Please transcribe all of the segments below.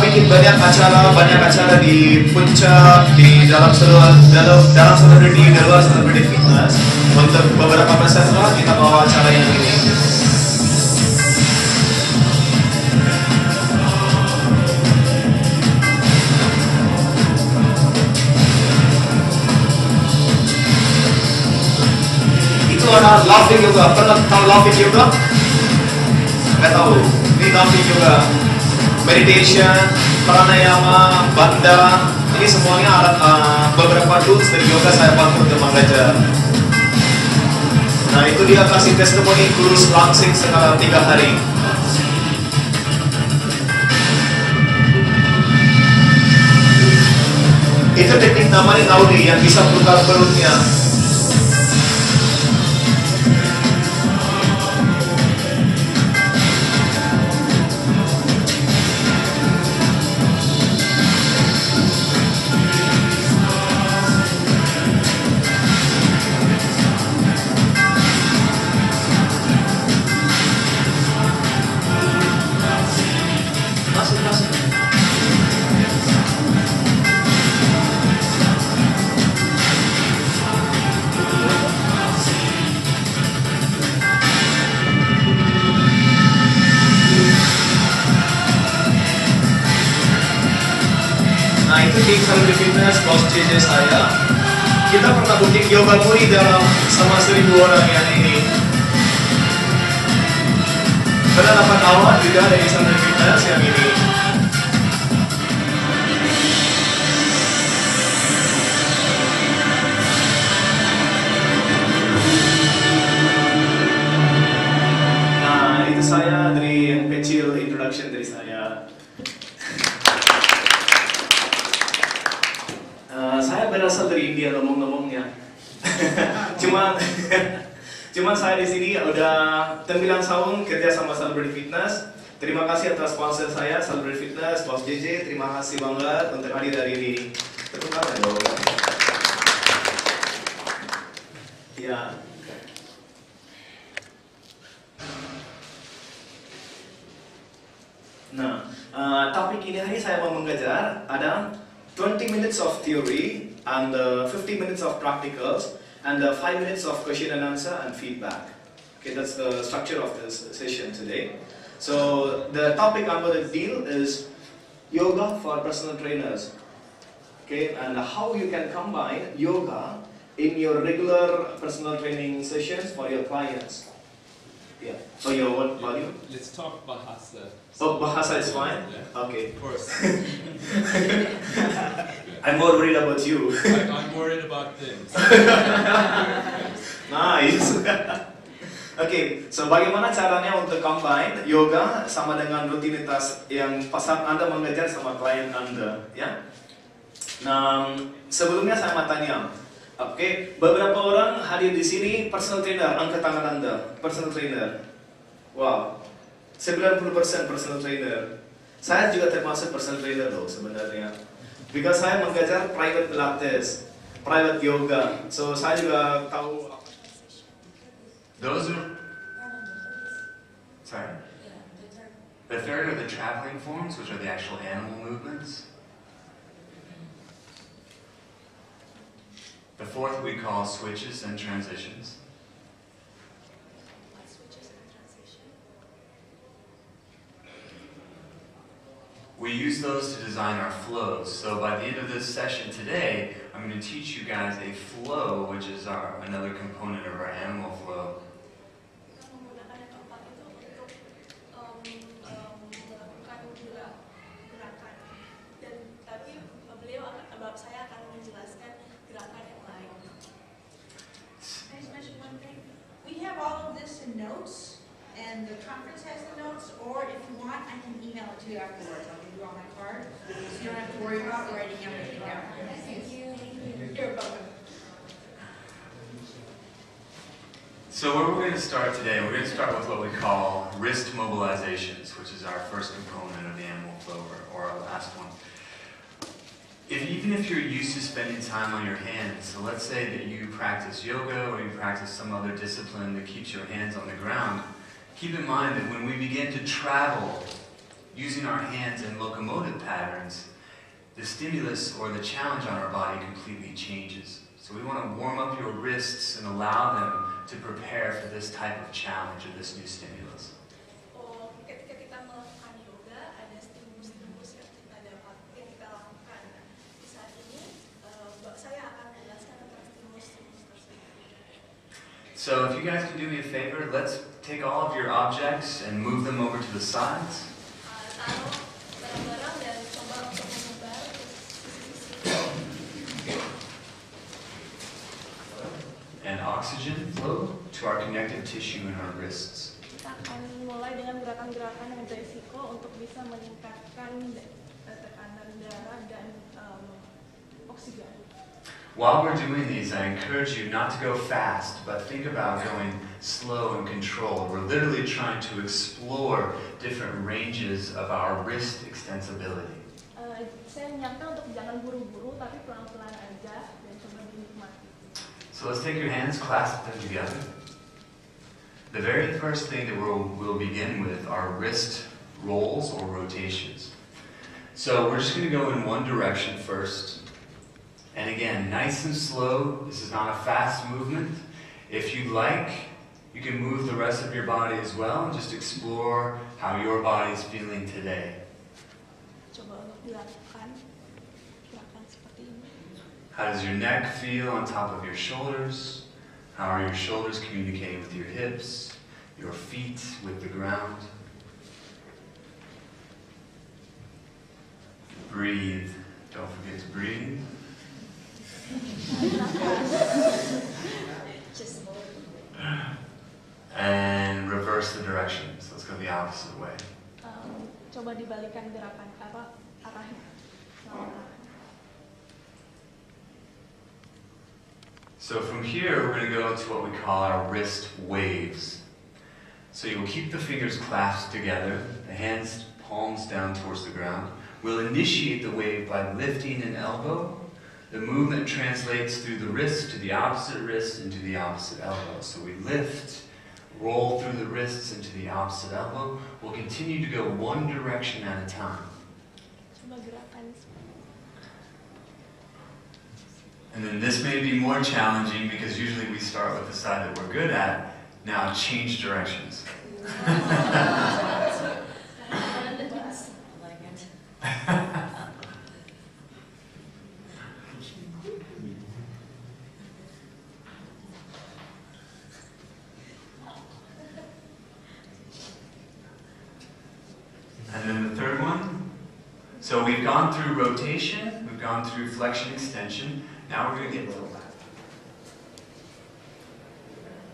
bikin banyak acara di puncak, di dalam selebriti, di luar selebriti fitness. Untuk beberapa persen kita bawa acara yang ini. Itu ada laughing yoga. Pernah tahu laughing yoga? Nggak tahu. Ini laughing yoga. Meditation, pranayama, bandha, ini semuanya ada beberapa tools dari yoga saya pakai untuk mengajar. Nah itu dia kasih testimoni kurus langsing sekali 3 hari. Itu teknik namanya Naudi yang bisa putar perutnya. Nah itu di Celebrity Fitness, Bos JJ saya. Kita pernah booking yoga muri dalam sama 1000 orang yang ini. Pernah dapat award juga dari Celebrity Fitness yang ini. Nah itu saya dari yang kecil, introduction dari saya. Saya berasal dari India ngomong-ngomongnya. Cuman saya di sini udah 9 tahun kerja sama Celebrity Fitness. Terima kasih atas sponsor saya, Celebrity Fitness, Bos JJ. Terima kasih banget untuk hadir hari ini. Tepuk tangan dong. Ya. Nah, topik ini hari saya mau mengajar ada 20 minutes of theory and 50 minutes of practicals and 5 minutes of question and answer and feedback. Okay, that's the structure of this session today. So the topic I'm going to deal is yoga for personal trainers. Okay, and how you can combine yoga in your regular personal training sessions for your clients. Yeah. So your what value? Let's talk Bahasa. Oh, Bahasa is fine? Yeah. Okay. Of course. I'm more worried about you. I'm worried about things. Nice. Okay, so bagaimana caranya untuk combine yoga sama dengan rutinitas yang pasal Anda mengajar sama klien Anda, ya? Nah, sebelumnya saya mau tanya, oke, beberapa orang hadir di sini personal trainer, angkat tangan Anda, personal trainer. Wow, 90% personal trainer. Saya juga termasuk personal trainer loh sebenarnya. Because saya mengajar private pilates, private yoga. So saya juga tahu. Those are, sorry. The third are the traveling forms, which are the actual animal movements. The fourth we call switches and transitions. We use those to design our flows. So by the end of this session today, I'm going to teach you guys a flow, which is another component of our animal flow. We have all of this in notes, and the conference has the notes, or if you want, I can email it to you afterwards. I'll give you all my card, so you don't have to worry about writing everything down. Thank you. You're welcome. So where we're going to start today, we're going to start with what we call wrist mobilizations, which is our first component of the animal flow, or our last one. Even if you're used to spending time on your hands, so let's say that you practice yoga or you practice some other discipline that keeps your hands on the ground, keep in mind that when we begin to travel using our hands in locomotive patterns, the stimulus or the challenge on our body completely changes. So we want to warm up your wrists and allow them to prepare for this type of challenge or this new stimulus. Ketika kita melakukan yoga, ada stimulus-stimulus yang kita lakukan. Di saat ini, saya akan menjelaskan tentang stimulus-stimulus tersebut. So if you guys can do me a favor, let's take all of your objects and move them over to the sides. Taruh barang-barang dan coba untuk menyebar ke sisi-sisi. And oxygen flow to our connective tissue in our wrists. Kita akan mulai dengan gerakan-gerakan yang berisiko untuk bisa meningkatkan tekanan darah dan oksigen. While we're doing these, I encourage you not to go fast, but think about going slow and controlled. We're literally trying to explore different ranges of our wrist extensibility. Saya menyarankan untuk jangan buru-buru, tapi pelan-pelan aja dan coba dinikmati. So let's take your hands, clasp them together. The very first thing that we'll begin with are wrist rolls or rotations. So we're just going to go in one direction first. And again, nice and slow. This is not a fast movement. If you'd like, you can move the rest of your body as well and just explore how your body is feeling today. Coba untuk dilakukan gerakan seperti ini. How does your neck feel on top of your shoulders? How are your shoulders communicating with your hips, your feet with the ground? Breathe. Don't forget to breathe. And reverse the directions. Let's go the opposite way. Coba dibalikan gerakan arahnya. So from here, we're going to go into what we call our wrist waves. So you'll keep the fingers clasped together, the hands palms down towards the ground. We'll initiate the wave by lifting an elbow. The movement translates through the wrist to the opposite wrist and to the opposite elbow. So we lift, roll through the wrists into the opposite elbow. We'll continue to go one direction at a time. Coba gerakan. And then this may be more challenging because usually we start with the side that we're good at. Now change directions. And then the third one. So we've gone through rotation, we've gone through flexion extension. Now we're going to get to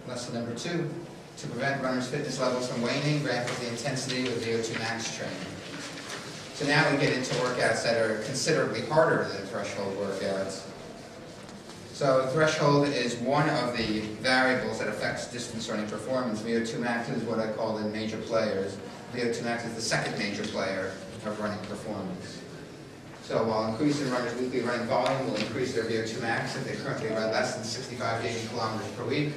Lesson number 2. To prevent runners' fitness levels from waning, ramp up the intensity with VO2 max training. So now we get into workouts that are considerably harder than threshold workouts. So threshold is one of the variables that affects distance running performance. VO2 max is what I call the major players. VO2 max is the second major player of running performance. So while increasing runners' weekly running volume will increase their VO2 max if they currently run less than 65 to 80 kilometers per week,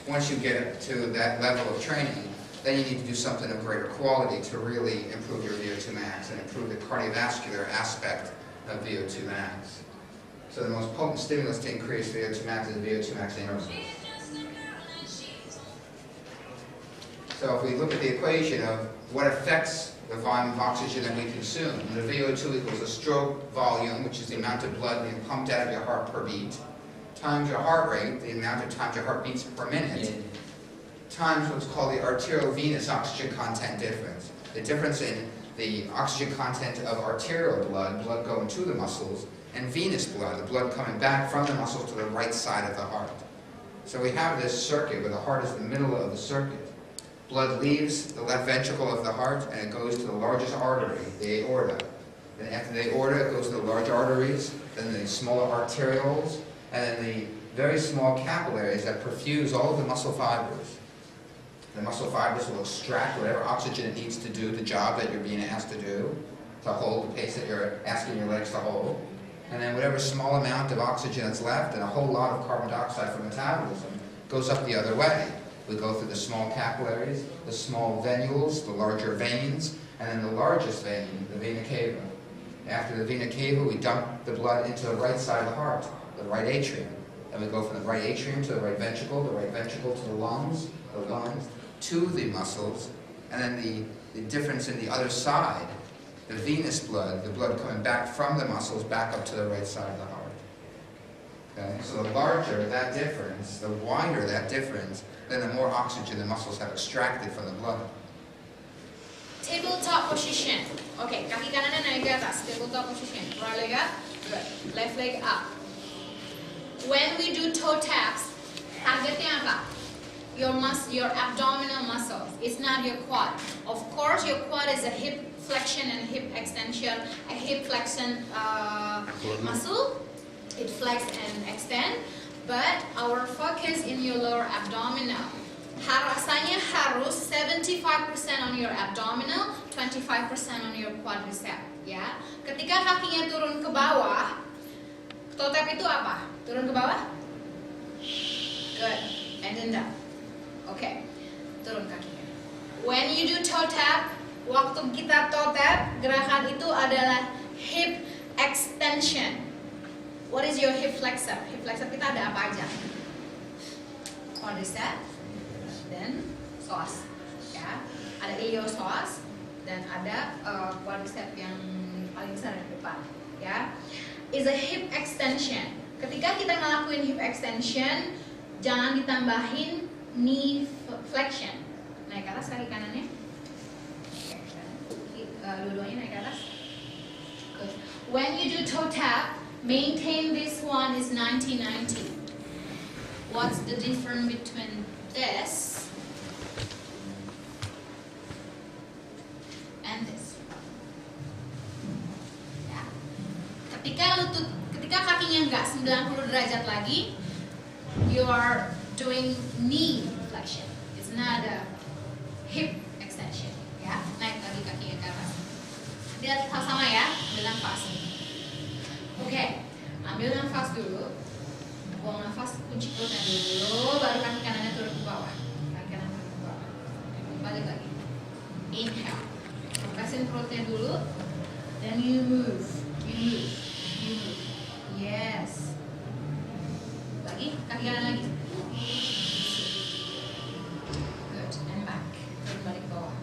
once you get to that level of training, then you need to do something of greater quality to really improve your VO2 max and improve the cardiovascular aspect of VO2 max. So the most potent stimulus to increase VO2 max is VO2 max intervals. So if we look at the equation of what affects the volume of oxygen that we consume, the VO2 equals the stroke volume, which is the amount of blood being pumped out of your heart per beat, times your heart rate, the amount of times your heart beats per minute, times what's called the arteriovenous oxygen content difference. The difference in the oxygen content of arterial blood, blood going to the muscles, and venous blood, the blood coming back from the muscles to the right side of the heart. So we have this circuit where the heart is the middle of the circuit. Blood leaves the left ventricle of the heart and it goes to the largest artery, the aorta. Then after the aorta, it goes to the large arteries, then the smaller arterioles, and then the very small capillaries that perfuse all of the muscle fibers. The muscle fibers will extract whatever oxygen it needs to do the job that you're being asked to do, to hold the pace that you're asking your legs to hold. And then whatever small amount of oxygen that's left and a whole lot of carbon dioxide for metabolism goes up the other way. We go through the small capillaries, the small venules, the larger veins, and then the largest vein, the vena cava. After the vena cava, we dump the blood into the right side of the heart, the right atrium. And we go from the right atrium to the right ventricle to the lungs to the muscles, and then the difference in the other side, the venous blood, the blood coming back from the muscles back up to the right side of the heart. Okay? So the larger that difference, the wider that difference, then the more oxygen the muscles have extracted from the blood. Tabletop position. Okay, kaki kanannya naik ke atas. Tabletop position. Right leg up. Good. Left leg up. When we do toe taps, targetnya apa? Your abdominal muscles. It's not your quad. Of course, your quad is a hip flexion and hip extension. A hip flexion muscle. It flex and extend. But our focus in your lower abdominal. Rasanya harus 75% on your abdominal, 25% on your quadricep. Ya. Ketika kakinya turun ke bawah, toe tap itu apa? Turun ke bawah? Good. And then down. Okay. Turun kakinya. When you do toe tap, waktu kita toe tap, gerakan itu adalah hip extension. What is your hip flexor? Hip flexor kita ada apa aja? Quadricep, dan psoas. Ya. Ada iliopsoas dan ada quadricep yang paling besar di depan. Ya. Is a hip extension. Ketika kita ngelakuin hip extension, jangan ditambahin knee flexion. Naik ke atas kaki kanannya. Dua-duanya naik ke atas. Good. When you do toe tap, maintain this one is 90-90. What's the difference between this and this? Ya. Ketika kakinya nggak 90 derajat lagi, you are doing knee flexion. It's not a hip extension. Ya, naik lagi kakinya ke atas. Lihat sama ya, ambil nafas. Oke, ambil nafas dulu. Buang nafas, kunci perutnya dulu, baru kaki kanannya turun ke bawah. Kaki kanan turun ke bawah. Balik lagi. Inhale. Lepasin perutnya dulu. Then you move. You move. Yes. Lagi, kaki kanan lagi. Good. And back. Turun balik ke bawah.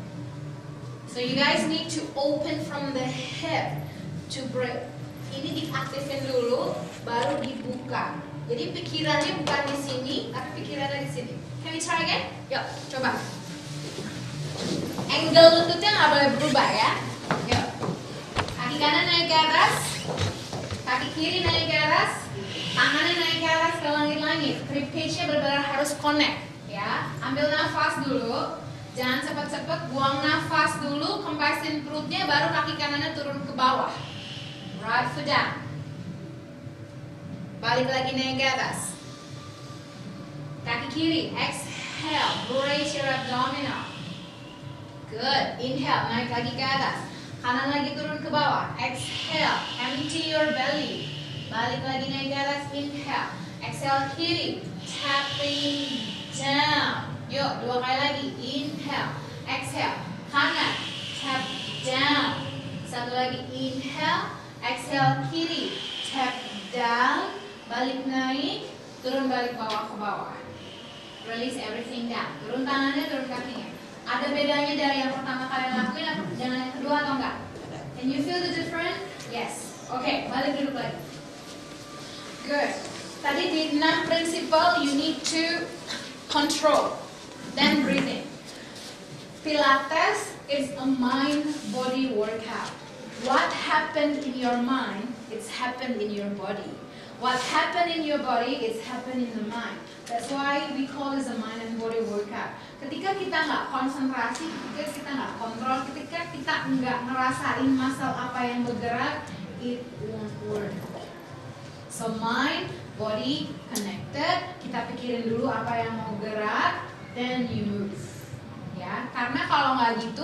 So you guys need to open from the hip to breathe. Ini diaktifin dulu, baru dibuka. Jadi pikirannya bukan di sini, tapi pikirannya di sini. Can we try again? Yuk, coba. Angle lututnya nggak boleh berubah ya. Yuk. Kaki kanan naik ke atas, kaki kiri naik ke atas, tangannya naik ke atas ke langit-langit. Ribcage-nya benar-benar harus connect. Ya, ambil nafas dulu. Jangan cepet-cepet, buang nafas dulu, kempesin perutnya, baru kaki kanannya turun ke bawah. Right foot down. Balik lagi naik ke atas. Kaki kiri, exhale, raise your abdominal. Good, inhale, naik lagi ke atas. Kanan lagi turun ke bawah, exhale, empty your belly. Balik lagi naik ke atas, inhale. Exhale kiri, tapping down. Yuk, 2 kali lagi, inhale, exhale. Kanan, tap down. 1 lagi, inhale, exhale kiri, tap down. Balik naik, turun balik bawah ke bawah. Release everything down. Turun tangannya, turun kakinya. Ada bedanya dari yang pertama kalian lakuin dengan yang kedua atau enggak? Can you feel the difference? Yes. Oke, balik duduk lagi. Good. Tadi di 6 principle you need to control, then breathing. Pilates is a mind-body workout. What happened in your mind, it's happened in your body. What happened in your body, it's happened in the mind. That's why we call this a mind and body workout. Ketika kita nggak konsentrasi, ketika kita nggak kontrol, ketika kita nggak ngerasain muscle apa yang bergerak, it won't work. So mind, body, connected. Kita pikirin dulu apa yang mau gerak, then you move. Ya, karena kalau nggak gitu